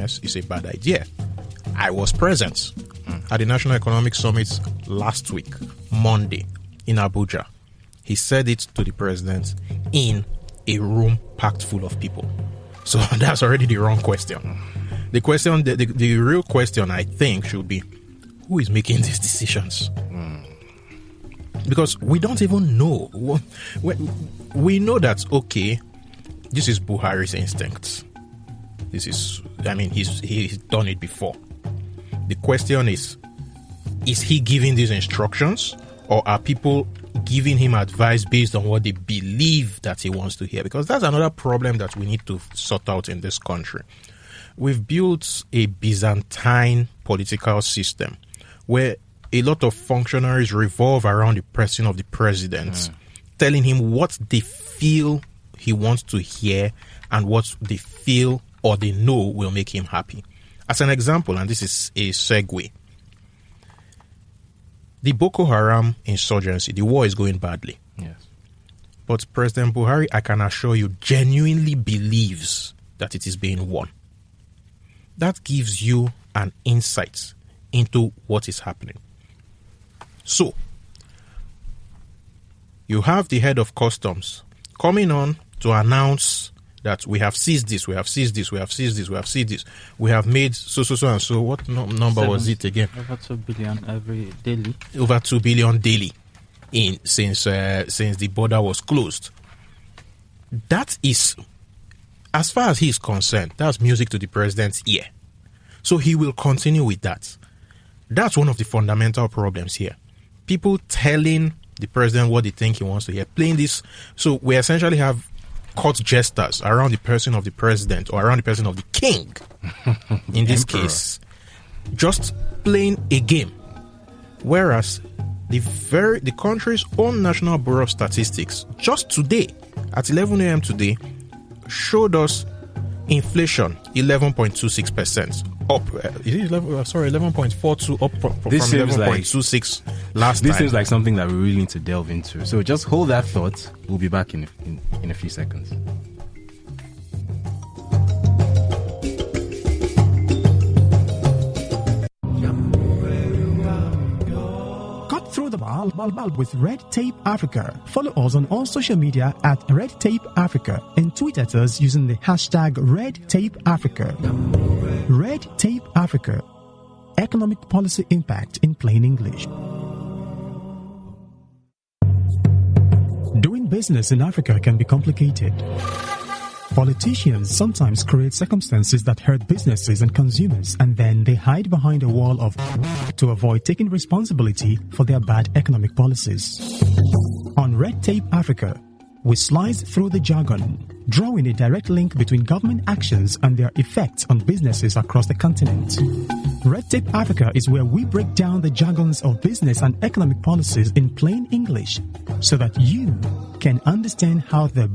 is a bad idea. I was present at the National Economic Summit last week, Monday, in Abuja. He said it to the president in a room packed full of people. So that's already the wrong question. The question, the real question, I think, should be, who is making these decisions? Because we don't even know. We know that, okay, this is Buhari's instincts. He's done it before. The question is he giving these instructions, or are people giving him advice based on what they believe that he wants to hear? Because that's another problem that we need to sort out in this country. We've built a Byzantine political system where a lot of functionaries revolve around the person of the president, telling him what they feel he wants to hear and what they feel or they know will make him happy. As an example, and this is a segue, the Boko Haram insurgency, the war is going badly. Yes. But President Buhari, I can assure you, genuinely believes that it is being won. That gives you an insight into what is happening. So, you have the head of customs coming on to announce that we have seized this, we have seized this, we have seized this, we have seized this. We have made so and so. What number was it again? Over 2 billion daily. Over 2 billion daily since the border was closed. That is, as far as he is concerned, that's music to the president's ear. So he will continue with that. That's one of the fundamental problems here. People telling the president what they think he wants to hear, playing this. So we essentially have court jesters around the person of the president or around the person of the king, in this case, just playing a game. Whereas the country's own National Bureau of Statistics just today, at 11 a.m. today, showed us inflation 11.26%. Up, 11.42 up from 11.26 last time. This seems like something that we really need to delve into. So just hold that thought. We'll be back in a few seconds. Cut through the bulb with Red Tape Africa. Follow us on all social media at Red Tape Africa and tweet at us using the hashtag Red Tape Africa. Red Tape Africa. Economic policy impact in plain English. Doing business in Africa can be complicated. Politicians sometimes create circumstances that hurt businesses and consumers, and then they hide behind a wall of to avoid taking responsibility for their bad economic policies. On Red Tape Africa, we slice through the jargon, drawing a direct link between government actions and their effects on businesses across the continent. Red Tape Africa is where we break down the jargons of business and economic policies in plain English so that you can understand how the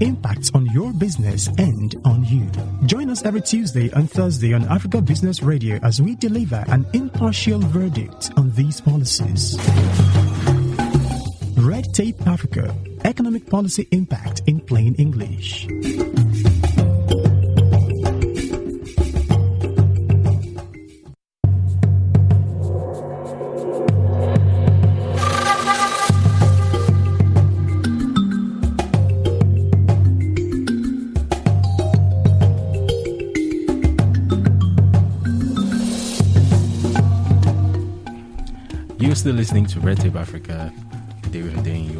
impacts on your business and on you. Join us every Tuesday and Thursday on Africa Business Radio as we deliver an impartial verdict on these policies. Red Tape Africa. Economic policy impact in plain English. You're still listening to Red Tape Africa. David Hundeyin,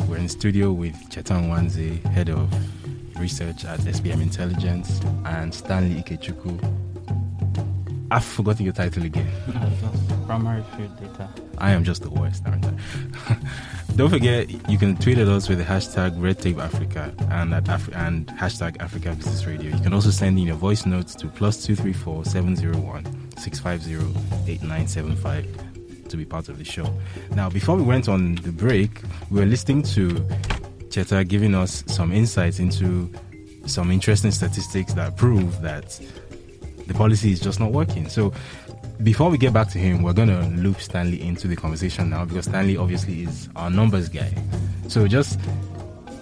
we're in studio with Cheta Nwanze, Head of Research at SBM Intelligence, and Stanley Ikechukwu. I've forgotten your title again. Primary field data. I am just the worst, aren't I? Don't forget, you can tweet at us with the hashtag Red Tape Africa and and hashtag Africa Business Radio. You can also send in your voice notes to +234 701 650 8975 to be part of the show. Now, before we went on the break, we were listening to Cheta giving us some insights into some interesting statistics that prove that the policy is just not working. So before we get back to him, we're going to loop Stanley into the conversation now, because Stanley obviously is our numbers guy. So just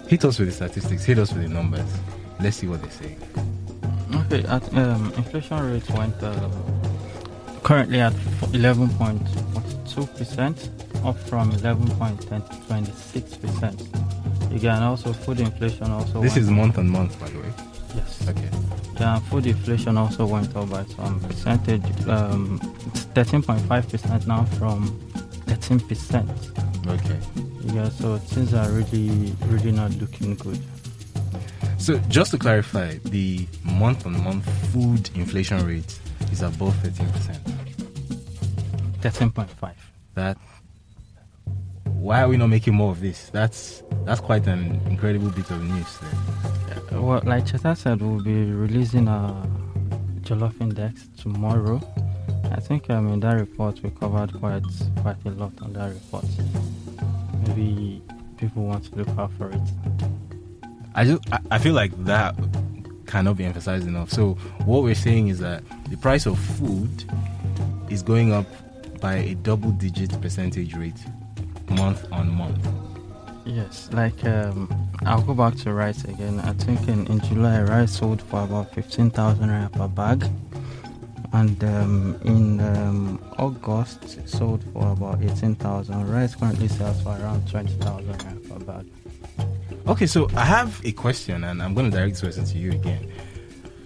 hit us with the statistics, hit us with the numbers. Let's see what they say. Okay, inflation rate went currently at 11.42%, up from 11.26%. Again, also food inflation also. This is month on month, by the way. Yes. Okay. Yeah, food inflation also went up by some percentage. 13.5% now from 13%. Okay. Yeah, so things are really not looking good. So just to clarify, the month-on-month food inflation rate is above 13%. 13.5. That. Why are we not making more of this? That's quite an incredible bit of news there. Well, like Cheta said, we'll be releasing a Jollof Index tomorrow. I think in that report we covered quite a lot on that report. Maybe people want to look out for it. I feel like that cannot be emphasized enough. So what we're saying is that the price of food is going up by a double-digit percentage rate month on month. Yes, like I'll go back to rice again. I think in July rice sold for about 15,000 naira per bag, and in August it sold for about 18,000. Rice currently sells for around 20,000 naira per bag. Okay, so I have a question, and I'm going to direct this question to you again.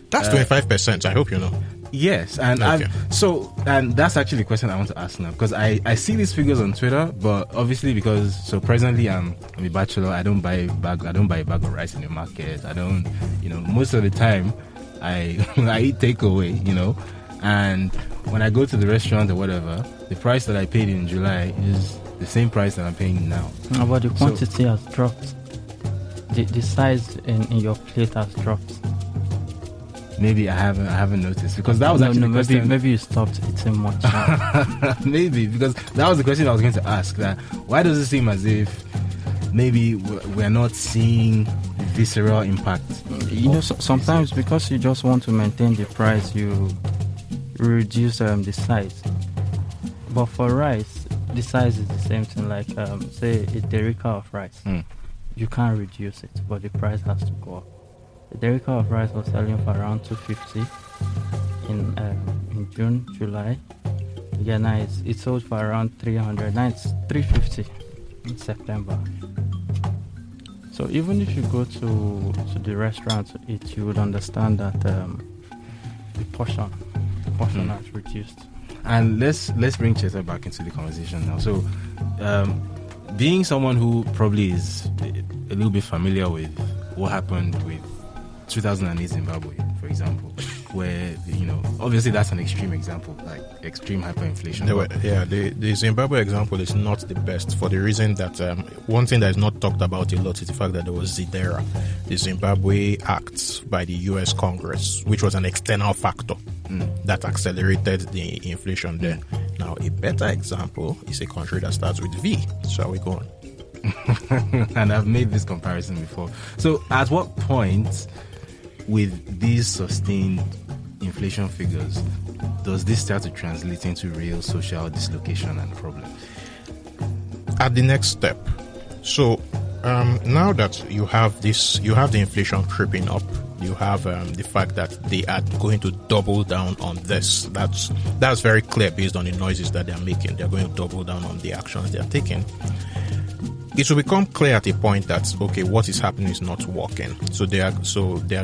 That's 25%. I hope you know. Yes, and Okay. and that's actually the question I want to ask now, because I see these figures on Twitter, but obviously presently I'm a bachelor. I don't buy a bag of rice in the market. I don't, most of the time I eat takeaway, and when I go to the restaurant or whatever, the price that I paid in July is the same price that I'm paying now. But the quantity has dropped. The size in your plate has dropped. Maybe I haven't noticed, because that was actually the question. Maybe you stopped eating much. Maybe, because that was the question I was going to ask. That why does it seem as if maybe we're not seeing visceral impact? Sometimes because you just want to maintain the price, you reduce the size. But for rice, the size is the same thing. Like say a derica of rice, you can't reduce it, but the price has to go up. The derica of rice was selling for around 250 in June, July. Yeah, now it sold for around 300. Now it's 350 in September. So even if you go to the restaurant to eat, you would understand that the portion has reduced. And let's bring Cheta back into the conversation now. So, being someone who probably is a little bit familiar with what happened with 2008 Zimbabwe, for example, where obviously that's an extreme example, like extreme hyperinflation. The Zimbabwe example is not the best, for the reason that one thing that is not talked about a lot is the fact that there was ZIDERA, the Zimbabwe Act by the U.S. Congress, which was an external factor that accelerated the inflation there. Now, a better example is a country that starts with V. Shall we go on? And I've made this comparison before. So, at what point, with these sustained inflation figures, does this start to translate into real social dislocation and problems? At the next step. So now that you have the inflation creeping up, you have the fact that they are going to double down on this. That's very clear based on the noises that they're making. They're going to double down on the actions they're taking. It will become clear at a point that, okay, what is happening is not working. So they are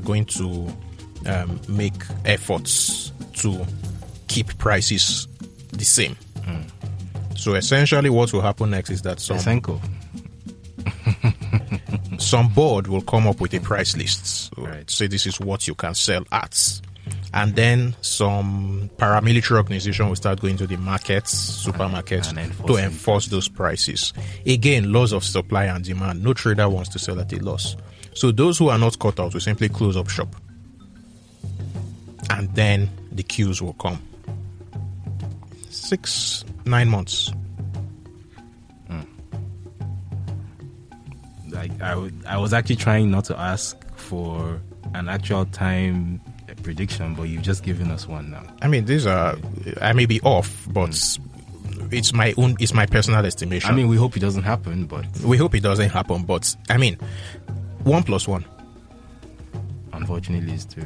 going to make efforts to keep prices the same. So essentially, what will happen next is that some board will come up with a price list. Right. Say this is what you can sell at. And then some paramilitary organization will start going to the markets, supermarkets, to enforce those prices. Again, laws of supply and demand. No trader wants to sell at a loss. So those who are not caught out will simply close up shop. And then the queues will come. 6-9 months. I was actually trying not to ask for an actual time prediction, but you've just given us one now. I mean, I may be off, but it's my personal estimation. I mean, we hope it doesn't happen, but 1 + 1. Unfortunately, is 2.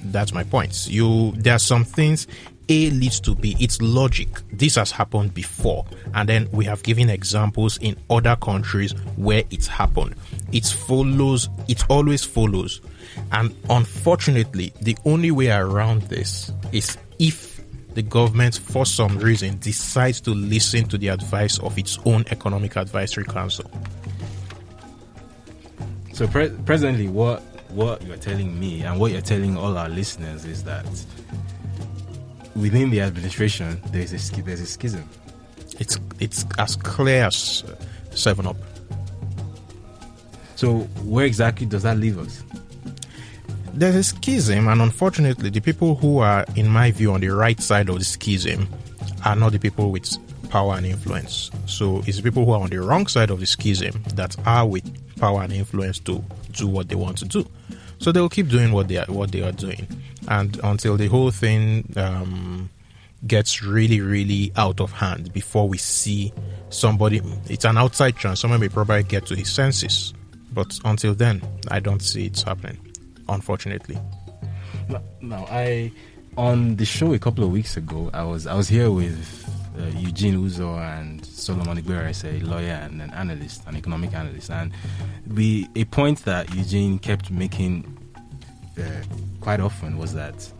That's my point. There are some things. A leads to B. It's logic. This has happened before, and then we have given examples in other countries where it's happened. It follows. It always follows, and unfortunately, the only way around this is if the government, for some reason, decides to listen to the advice of its own Economic Advisory Council. So presently, what you're telling me and what you're telling all our listeners is that within the administration there's a schism. It's as clear as 7-Up. So where exactly does that leave us? There's a schism, and unfortunately, the people who are, in my view, on the right side of the schism are not the people with power and influence. So it's the people who are on the wrong side of the schism that are with power and influence to do what they want to do. So they'll keep doing what they are doing, and until the whole thing gets really, really out of hand before we see somebody. It's an outside chance. Someone may probably get to his senses, but until then, I don't see it happening, unfortunately. Now, on the show a couple of weeks ago, I was here with Eugene Uzo and Solomon Igberes, a lawyer and an analyst, an economic analyst, and a point that Eugene kept making quite often was that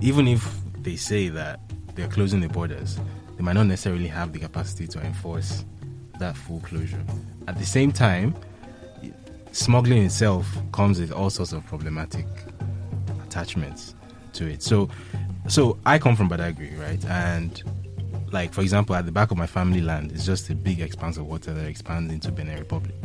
even if they say that they're closing the borders, they might not necessarily have the capacity to enforce that full closure. At the same time, smuggling itself comes with all sorts of problematic attachments to it. So I come from Badagry, right? And like, for example, at the back of my family land is just a big expanse of water that expands into Benin Republic.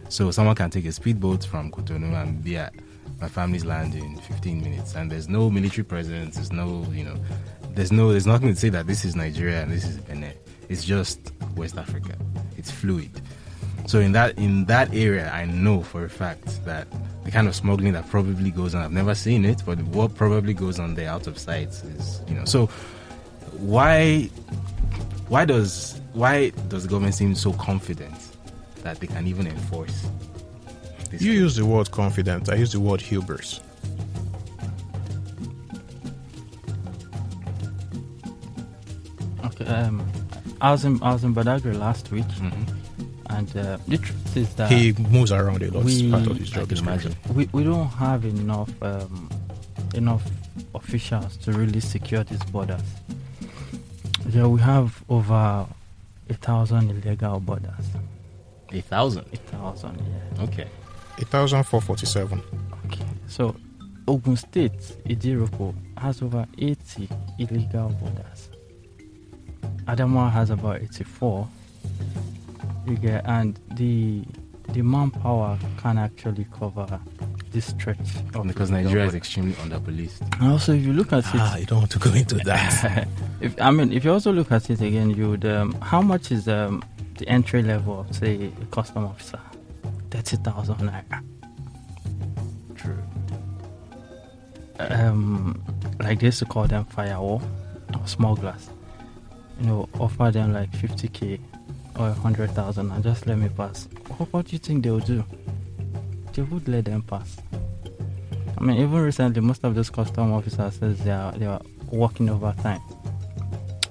So someone can take a speedboat from Cotonou and be at my family's land in 15 minutes, and there's no military presence. There's nothing to say that this is Nigeria and this is Benin. It's just West Africa. It's fluid. So in that area, I know for a fact that the kind of smuggling that probably goes on, I've never seen it, but what probably goes on there out of sight is, so why does the government seem so confident that they can even enforce this? You use the word confident, I use the word hubris. Okay, I was in Badagry last week. Mm-hmm. And the truth is that he moves around a lot. It's part of his job. We don't have enough officials to really secure these borders. Yeah, we have over 1,000 illegal borders. 1,000? 1,000, yeah. Okay. 1,447. Okay. So Ogun State, Idiroko, has over 80 illegal borders. Adamawa has about 84. And the manpower can actually cover this stretch. Because Nigeria is extremely under-policed. And also, if you look at it, you don't want to go into that. if you also look at it again, you would. How much is the entry level of, say, a custom officer? 30,000 naira. True. Like they used to call them firewall or smugglers. Offer them like 50k. Or 100,000 and just let me pass. What do you think they'll do? They would let them pass. Even recently, most of those custom officers says they are working overtime,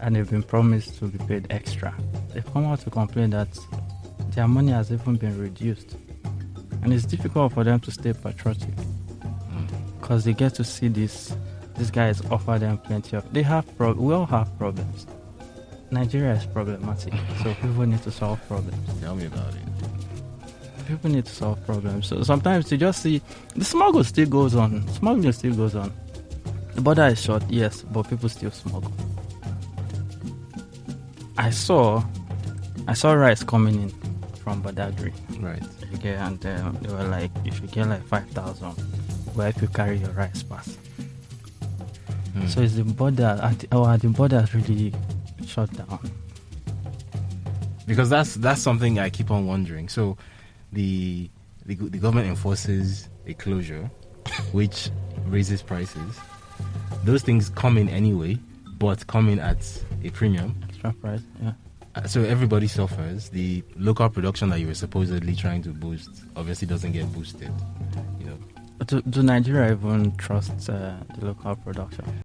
and they've been promised to be paid extra. They come out to complain that their money has even been reduced, and it's difficult for them to stay patriotic because they get to see this guys offer them plenty of. They have we all have problems. Nigeria is problematic, so people need to solve problems. Tell me about it. People need to solve problems. So sometimes you just see the smuggling still goes on. The border is short, yes, but people still smuggle. I saw rice coming in from Badagry. Right. Okay, and they were like, if you get like 5,000, where if you carry your rice pass. So it's the border. The border is really shut down. Because that's something I keep on wondering. So the government enforces a closure which raises prices. Those things come in anyway, but come in at a premium. Extra price, yeah. So everybody suffers. The local production that you were supposedly trying to boost obviously doesn't get boosted. Do Nigeria even trust the local production?